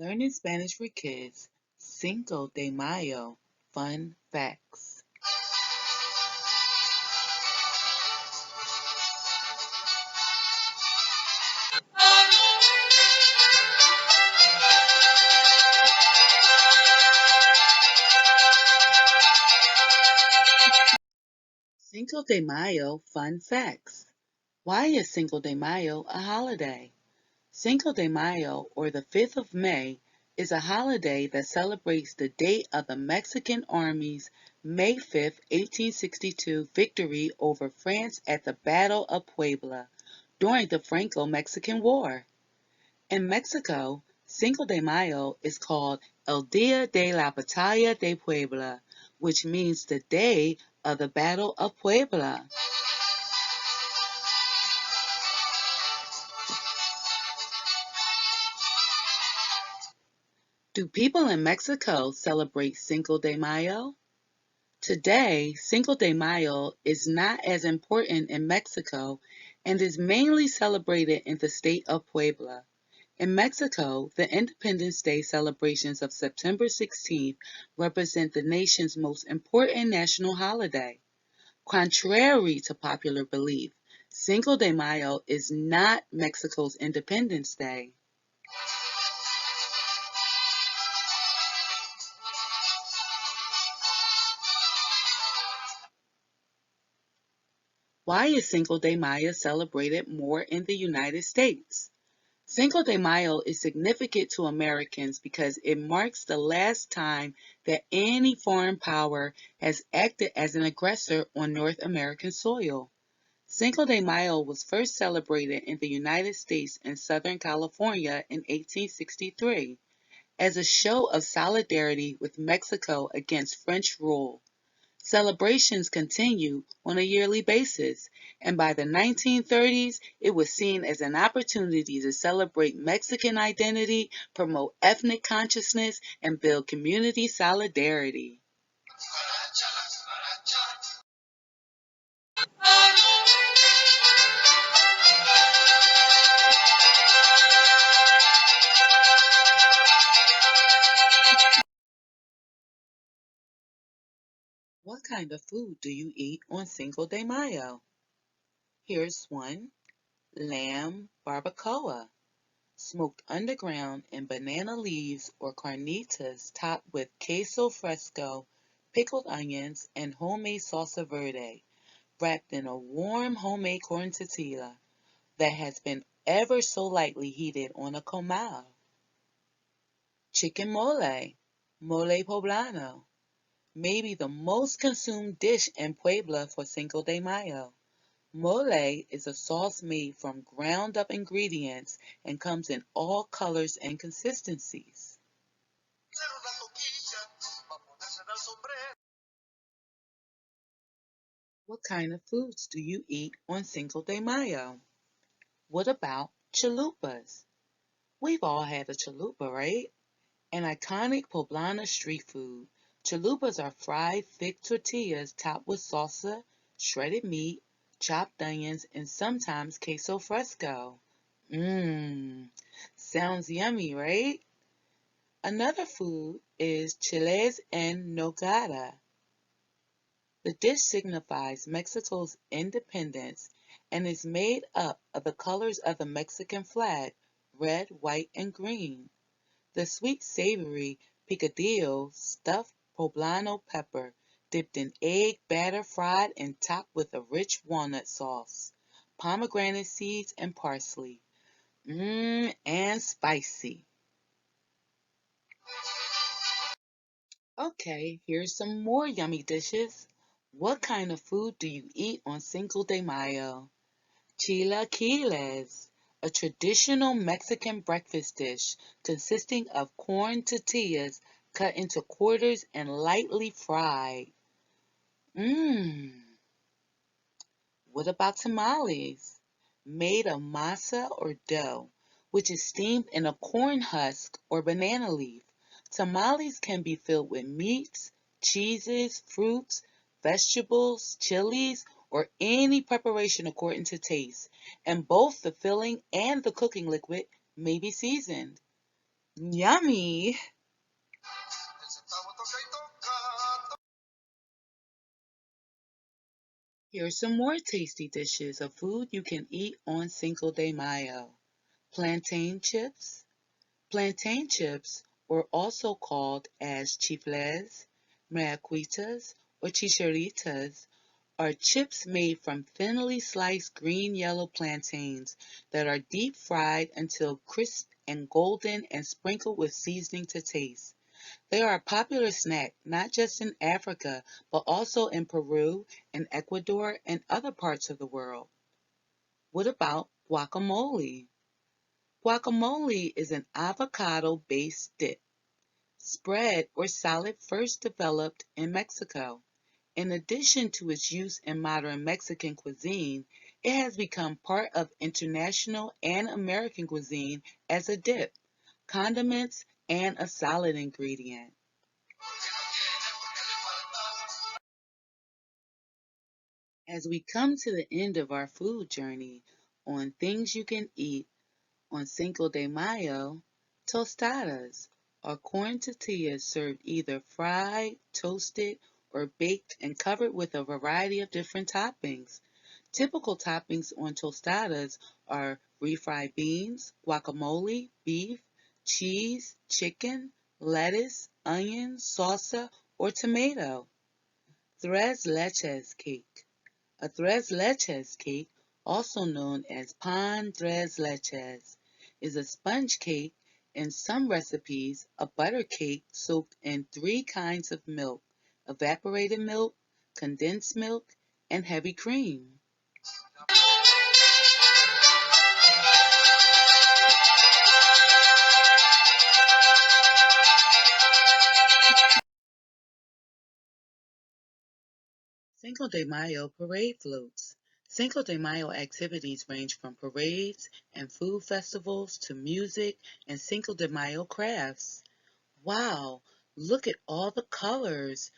Learning Spanish for Kids, Cinco de Mayo, Fun Facts. Cinco de Mayo, Fun Facts. Why is Cinco de Mayo a holiday? Cinco de Mayo, or the 5th of May, is a holiday that celebrates the date of the Mexican Army's May 5, 1862 victory over France at the Battle of Puebla during the Franco-Mexican War. In Mexico, Cinco de Mayo is called El Día de la Batalla de Puebla, which means the day of the Battle of Puebla. Do people in Mexico celebrate Cinco de Mayo? Today, Cinco de Mayo is not as important in Mexico and is mainly celebrated in the state of Puebla. In Mexico, the Independence Day celebrations of September 16th represent the nation's most important national holiday. Contrary to popular belief, Cinco de Mayo is not Mexico's Independence Day. Why is Cinco de Mayo celebrated more in the United States? Cinco de Mayo is significant to Americans because it marks the last time that any foreign power has acted as an aggressor on North American soil. Cinco de Mayo was first celebrated in the United States and Southern California in 1863 as a show of solidarity with Mexico against French rule. Celebrations continue on a yearly basis, and by the 1930s, it was seen as an opportunity to celebrate Mexican identity, promote ethnic consciousness, and build community solidarity. What kind of food do you eat on Cinco de Mayo? Here's one: lamb barbacoa, smoked underground in banana leaves or carnitas topped with queso fresco, pickled onions, and homemade salsa verde, wrapped in a warm homemade corn tortilla that has been ever so lightly heated on a comal. Chicken mole, mole poblano, maybe the most consumed dish in Puebla for Cinco de Mayo. Mole is a sauce made from ground up ingredients and comes in all colors and consistencies. What kind of foods do you eat on Cinco de Mayo? What about chalupas? We've all had a chalupa, right? An iconic poblana street food. Chalupas are fried thick tortillas topped with salsa, shredded meat, chopped onions, and sometimes queso fresco. Mmm, sounds yummy, right? Another food is chiles en nogada. The dish signifies Mexico's independence and is made up of the colors of the Mexican flag, red, white, and green. The sweet savory picadillo stuffed poblano pepper, dipped in egg batter fried and topped with a rich walnut sauce, pomegranate seeds, and parsley. Mmm, and spicy. Okay, here's some more yummy dishes. What kind of food do you eat on Cinco de Mayo? Chilaquiles, a traditional Mexican breakfast dish consisting of corn tortillas cut into quarters and lightly fried. Mmm. What about tamales? Made of masa or dough, which is steamed in a corn husk or banana leaf. Tamales can be filled with meats, cheeses, fruits, vegetables, chilies, or any preparation according to taste, and both the filling and the cooking liquid may be seasoned. Yummy! Here are some more tasty dishes of food you can eat on Cinco de Mayo. Plantain chips. Plantain chips, or also called as chifles, maraquitas, or chicharitas, are chips made from thinly sliced green-yellow plantains that are deep fried until crisp and golden and sprinkled with seasoning to taste. They are a popular snack not just in Africa, but also in Peru and Ecuador and other parts of the world. What about guacamole? Guacamole is an avocado-based dip, spread or salad first developed in Mexico. In addition to its use in modern Mexican cuisine, it has become part of international and American cuisine as a dip, condiments, and a salad ingredient. As we come to the end of our food journey on things you can eat on Cinco de Mayo, tostadas are corn tortillas served either fried, toasted, or baked and covered with a variety of different toppings. Typical toppings on tostadas are refried beans, guacamole, beef, cheese, chicken, lettuce, onion, salsa, or tomato. Tres leches cake. A tres leches cake, also known as pan tres leches, is a sponge cake, in some recipes a butter cake soaked in three kinds of milk: evaporated milk, condensed milk, and heavy cream. Cinco de Mayo parade floats. Cinco de Mayo activities range from parades and food festivals to music and Cinco de Mayo crafts. Wow, look at all the colors.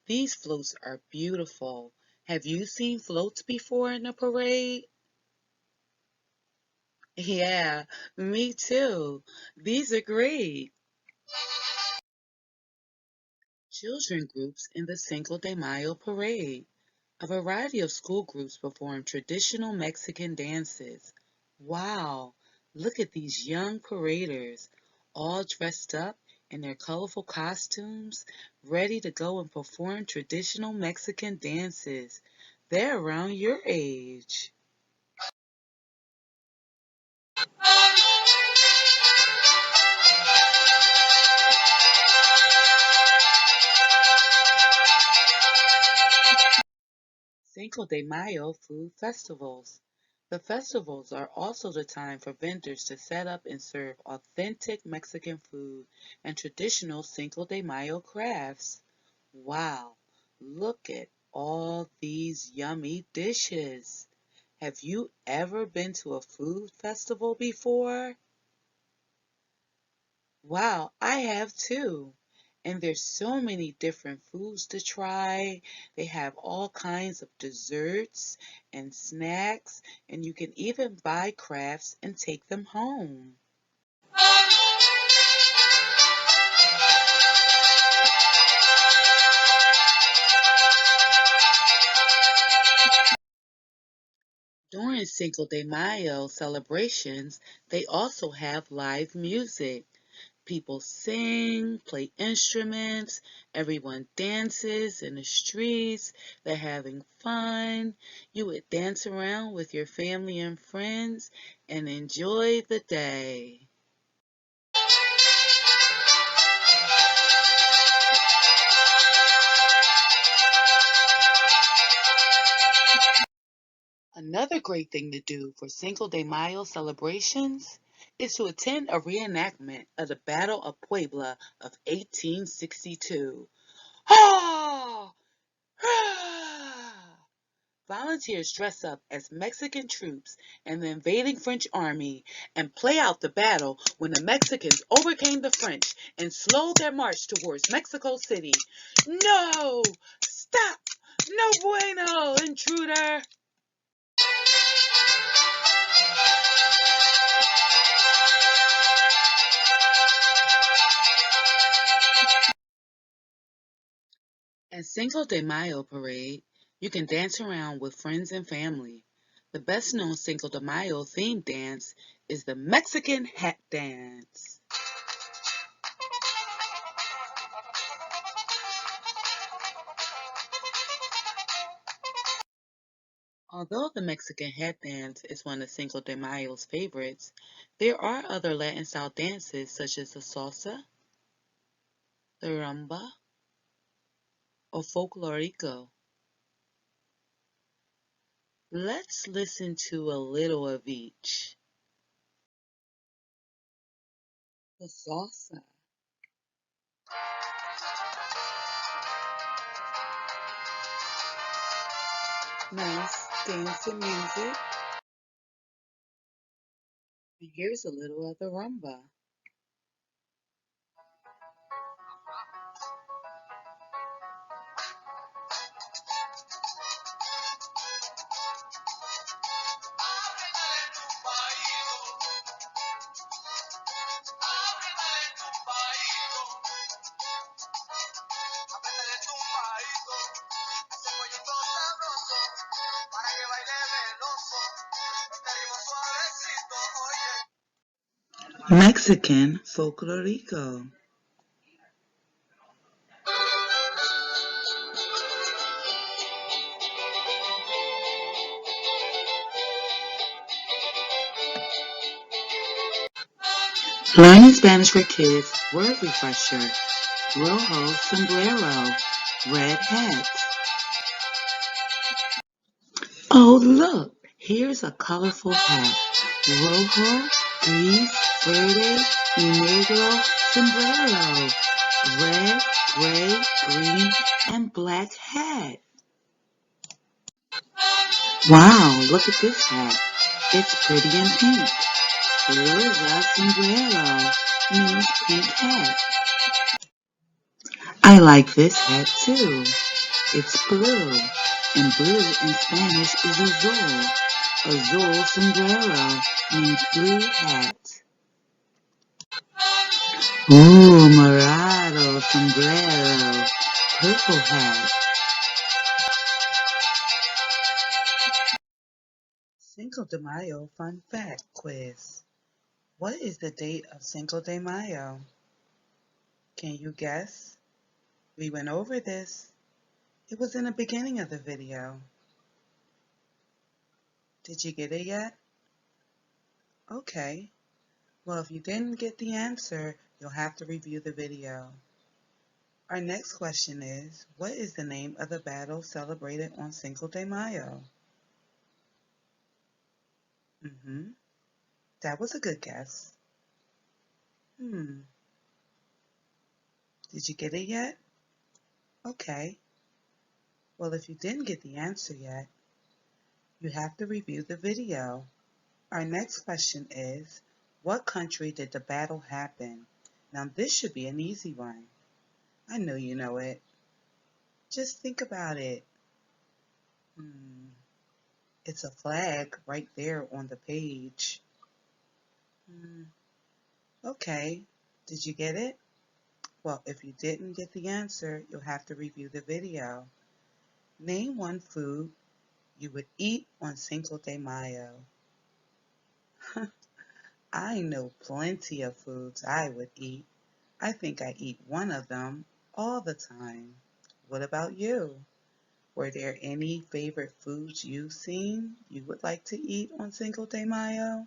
These floats are beautiful. Have you seen floats before in a parade? Yeah, me too. These are great. Children groups in the Cinco de Mayo parade. A variety of school groups perform traditional Mexican dances. Wow, look at these young paraders, all dressed up in their colorful costumes, ready to go and perform traditional Mexican dances. They're around your age. Cinco de Mayo food festivals. The festivals are also the time for vendors to set up and serve authentic Mexican food and traditional Cinco de Mayo crafts. Wow, look at all these yummy dishes. Have you ever been to a food festival before? Wow, I have too. And there's so many different foods to try. They have all kinds of desserts and snacks, and you can even buy crafts and take them home. During Cinco de Mayo celebrations, they also have live music. People sing, play instruments, everyone dances in the streets, they're having fun. You would dance around with your family and friends and enjoy the day. Another great thing to do for Cinco de Mayo celebrations is to attend a reenactment of the Battle of Puebla of 1862. Ha! Ha! Volunteers dress up as Mexican troops in the invading French army and play out the battle when the Mexicans overcame the French and slowed their march towards Mexico City. No! Stop! No bueno, intruder! At Cinco de Mayo parade, you can dance around with friends and family. The best known Cinco de Mayo themed dance is the Mexican hat dance. Although the Mexican hat dance is one of Cinco de Mayo's favorites, there are other Latin style dances such as the salsa, the rumba, or folklorico. Let's listen to a little of each. The salsa. Nice dancing music. And here's a little of the rumba. Mexican folklorico. Learning Spanish for Kids word refresher. Rojo sombrero. Red hat. Oh, look, here's a colorful hat. Rojo, gris, verde, y negro sombrero. Red, gray, green, and black hat. Wow, look at this hat. It's pretty and pink. Rosa sombrero means pink hat. I like this hat too. It's blue, and blue in Spanish is azul. Azul sombrero means blue hat. Ooh, morado sombrero, purple hat. Cinco de Mayo fun fact quiz. What is the date of Cinco de Mayo? Can you guess? We went over this. It was in the beginning of the video. Did you get it yet? Okay. Well, if you didn't get the answer, you'll have to review the video. Our next question is, what is the name of the battle celebrated on Cinco de Mayo? That was a good guess. Did you get it yet? Okay. Well, if you didn't get the answer yet, you have to review the video. Our next question is, what country did the battle happen? Now this should be an easy one. I know you know it. Just think about it. It's a flag right there on the page. Okay, did you get it? Well, if you didn't get the answer, you'll have to review the video. Name one food you would eat on Cinco de Mayo. I know plenty of foods I would eat. I think I eat one of them all the time. What about you? Were there any favorite foods you've seen you would like to eat on Cinco de Mayo?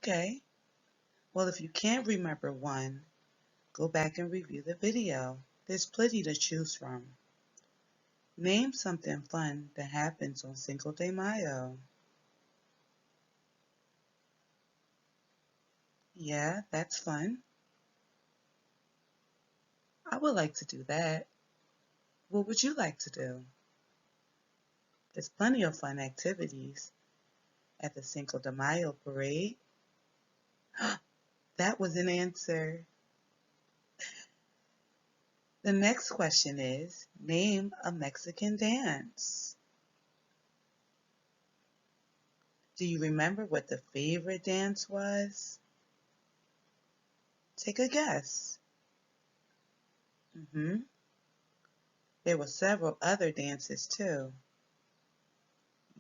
Okay. Well, if you can't remember one, go back and review the video. There's plenty to choose from. Name something fun that happens on Cinco de Mayo. Yeah, that's fun. I would like to do that. What would you like to do? There's plenty of fun activities at the Cinco de Mayo parade. That was an answer. The next question is, name a Mexican dance. Do you remember what the favorite dance was? Take a guess. Mm-hmm. There were several other dances too.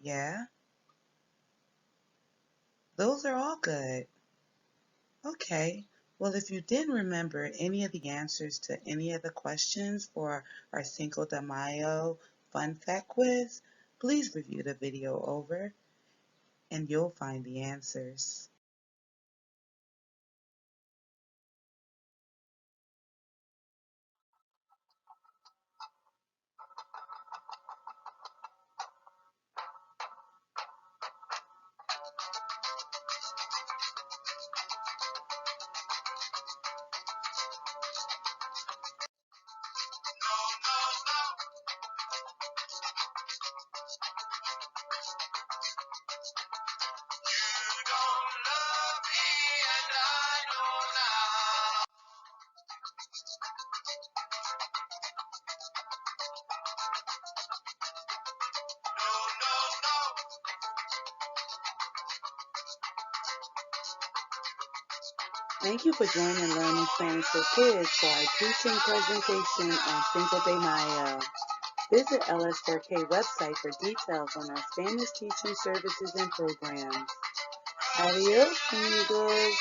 Yeah, those are all good. Okay. Well, if you didn't remember any of the answers to any of the questions for our Cinco de Mayo Fun Fact Quiz, please review the video over and you'll find the answers. Thank you for joining Learning Spanish for Kids for our teaching presentation on Cinco de Mayo. Visit LS4K website for details on our Spanish teaching services and programs. Adios, amigos.